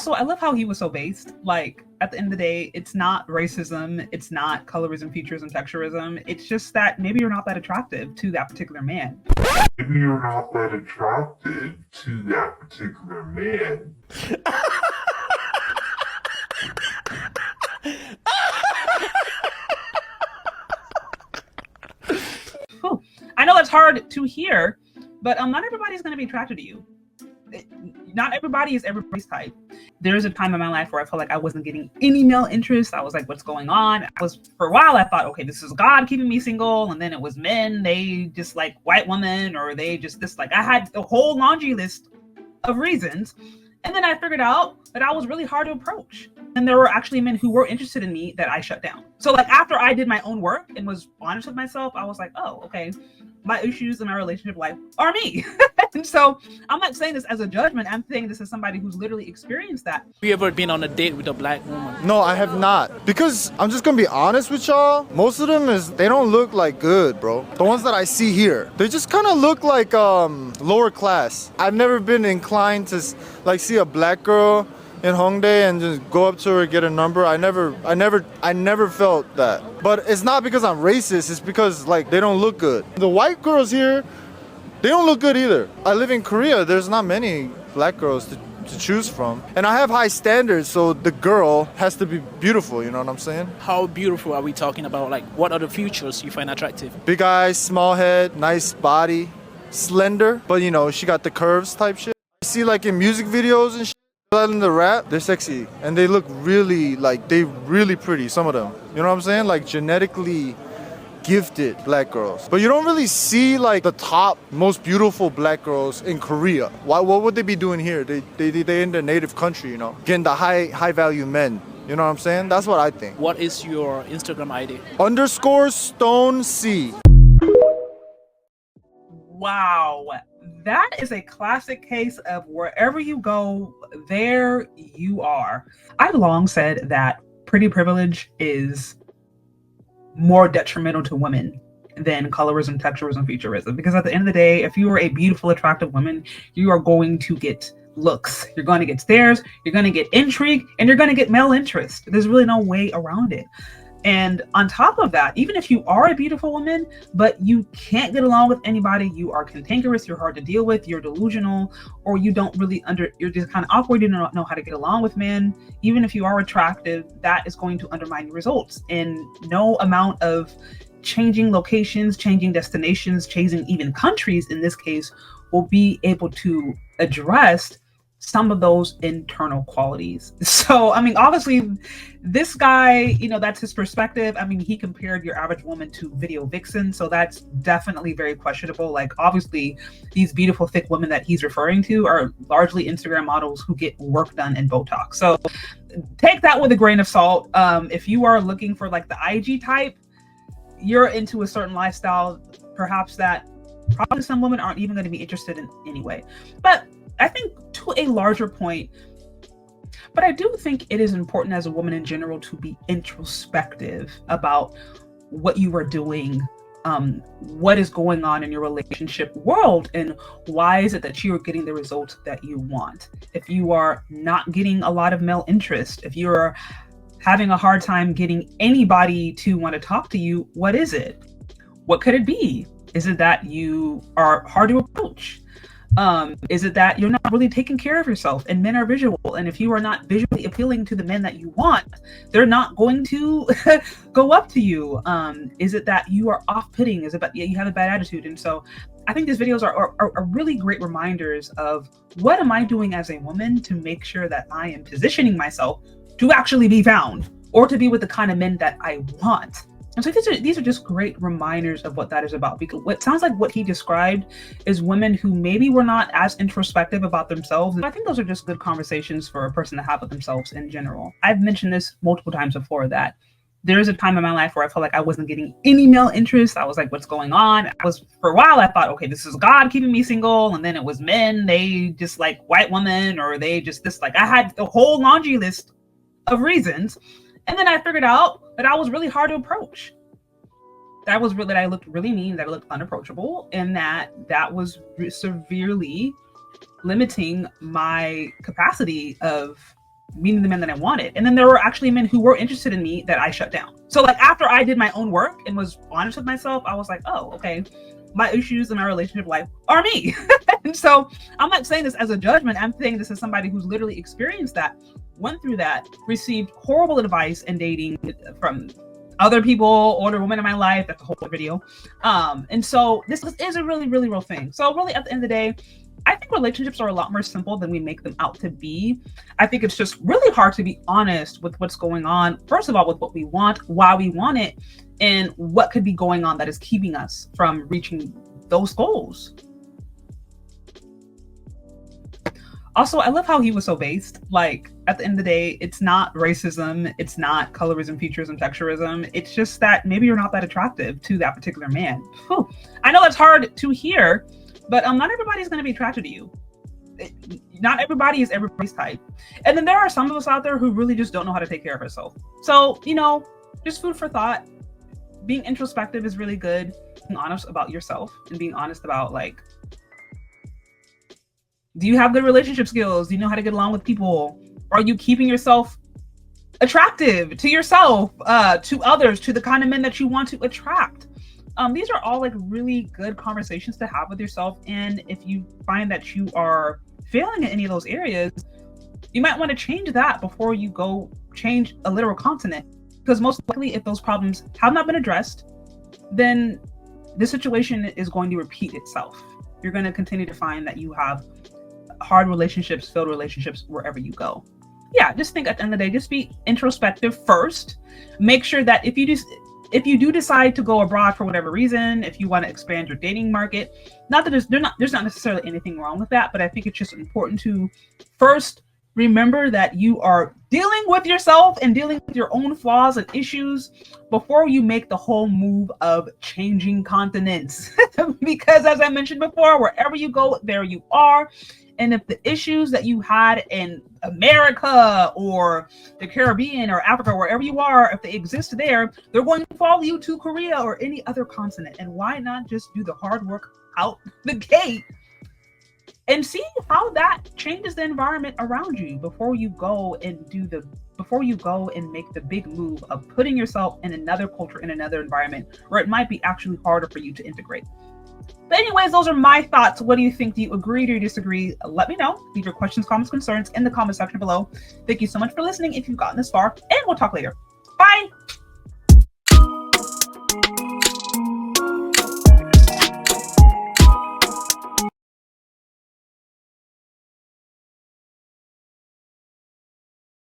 So I love how he was so based. Like at the end of the day, it's not racism, it's not colorism, featurism, texturism. It's just that maybe you're not that attractive to that particular man. Maybe you're not that attracted to that particular man. Whew. I know that's hard to hear, but not everybody's going to be attracted to you. Not everybody is everybody's type. There was a time in my life where I felt like I wasn't getting any male interest. I was like, what's going on? For a while, I thought, okay, this is God keeping me single. And then it was men, they just like white women, or they just this, like I had the whole laundry list of reasons. And then I figured out that I was really hard to approach. And there were actually men who were interested in me that I shut down. So like after I did my own work and was honest with myself, I was like, oh, okay, my issues in my relationship life are me. And so I'm not saying this as a judgment. I'm saying this as somebody who's literally experienced that. Have you ever been on a date with a black woman? No, I have not. Because I'm just gonna be honest with y'all. Most of them they don't look like good, bro. The ones that I see here, they just kind of look like lower class. I've never been inclined to like see a black girl in Hongdae and just go up to her and get a number. I never felt that. But it's not because I'm racist, it's because like they don't look good. The white girls here, they don't look good either. I live in Korea, there's not many black girls to choose from. And I have high standards, so the girl has to be beautiful, you know what I'm saying? How beautiful are we talking about? Like, what are the features you find attractive? Big eyes, small head, nice body, slender, but you know, she got the curves type shit. I see like in music videos and shit, in the rap, they're sexy and they look really really pretty, some of them. You know what I'm saying? Like genetically gifted black girls. But you don't really see like the top most beautiful black girls in Korea. What would they be doing here? They in their native country, you know, getting the high value men. You know what I'm saying? That's what I think. What is your Instagram ID? _StoneC. Wow. That is a classic case of wherever you go, there you are. I've long said that pretty privilege is more detrimental to women than colorism, texturism, featurism. Because at the end of the day, if you are a beautiful, attractive woman, you are going to get looks. You're going to get stares, you're going to get intrigue, and you're going to get male interest. There's really no way around it. And on top of that, even if you are a beautiful woman, but you can't get along with anybody, you are cantankerous, you're hard to deal with, you're delusional, or you don't really you're just kind of awkward, you don't know how to get along with men. Even if you are attractive, that is going to undermine your results. And no amount of changing locations, changing destinations, changing even countries in this case, will be able to address some of those internal qualities. So, I mean, obviously this guy, you know, that's his perspective. I mean, he compared your average woman to video vixen. So that's definitely very questionable. Like, obviously these beautiful, thick women that he's referring to are largely Instagram models who get work done in Botox. So take that with a grain of salt. If you are looking for like the IG type, you're into a certain lifestyle, perhaps that probably some women aren't even going to be interested in anyway. But I think to a larger point, but I do think it is important as a woman in general to be introspective about what you are doing, what is going on in your relationship world, and why is it that you are getting the results that you want. If you are not getting a lot of male interest, if you're having a hard time getting anybody to want to talk to you, what is it? What could it be? Is it that you are hard to approach? Is it that you're not really taking care of yourself and men are visual? And if you are not visually appealing to the men that you want, they're not going to go up to you. Is it that you are off-putting? Is it that you have a bad attitude? And so I think these videos are really great reminders of what am I doing as a woman to make sure that I am positioning myself to actually be found or to be with the kind of men that I want. And so these are just great reminders of what that is about, because what sounds like what he described is women who maybe were not as introspective about themselves. And I think those are just good conversations for a person to have with themselves in general. I've mentioned this multiple times before that there is a time in my life where I felt like I wasn't getting any male interest. I was like, what's going on? For a while, I thought, okay, this is God keeping me single. And then it was men, they just like white women, or they just this, like I had the whole laundry list of reasons. And then I figured out that I was really hard to approach. That I looked really mean, that I looked unapproachable, and that was severely limiting my capacity of meeting the men that I wanted. And then there were actually men who were interested in me that I shut down. So like after I did my own work and was honest with myself, I was like, oh, okay, my issues in my relationship life are me. And so I'm not saying this as a judgment. I'm saying this as somebody who's literally experienced that, went through that, received horrible advice in dating from other people, older women in my life. That's a whole video. And so this is a really, really real thing. So really at the end of the day, I think relationships are a lot more simple than we make them out to be. I think it's just really hard to be honest with what's going on. First of all, with what we want, why we want it, and what could be going on that is keeping us from reaching those goals. Also, I love how he was so based. Like, at the end of the day, it's not racism, it's not colorism, featureism, texturism. It's just that maybe you're not that attractive to that particular man. Whew. I know that's hard to hear, but not everybody's going to be attracted to you. Not everybody is everybody's type. And then there are some of us out there who really just don't know how to take care of ourselves. So, you know, just food for thought. Being introspective is really good. Being honest about yourself and being honest about, like, do you have good relationship skills? Do you know how to get along with people? Are you keeping yourself attractive to yourself, to others, to the kind of men that you want to attract? These are all like really good conversations to have with yourself. And if you find that you are failing in any of those areas, you might want to change that before you go change a literal continent. Because most likely, if those problems have not been addressed, then the situation is going to repeat itself. You're going to continue to find that you have hard relationships, failed relationships, wherever you go. Yeah, just think at the end of the day, just be introspective first. Make sure that if you do decide to go abroad for whatever reason, if you want to expand your dating market, not that there's not necessarily anything wrong with that, but I think it's just important to first remember that you are dealing with yourself and dealing with your own flaws and issues before you make the whole move of changing continents. Because as I mentioned before, wherever you go, there you are. And if the issues that you had in America or the Caribbean or Africa, wherever you are, if they exist there, they're going to follow you to Korea or any other continent. And why not just do the hard work out the gate and see how that changes the environment around you before you go and make the big move of putting yourself in another culture, in another environment where it might be actually harder for you to integrate. But anyways, those are my thoughts. What do you think? Do you agree? Do you disagree? Let me know. Leave your questions, comments, concerns in the comment section below. Thank you so much for listening if you've gotten this far, and we'll talk later. Bye.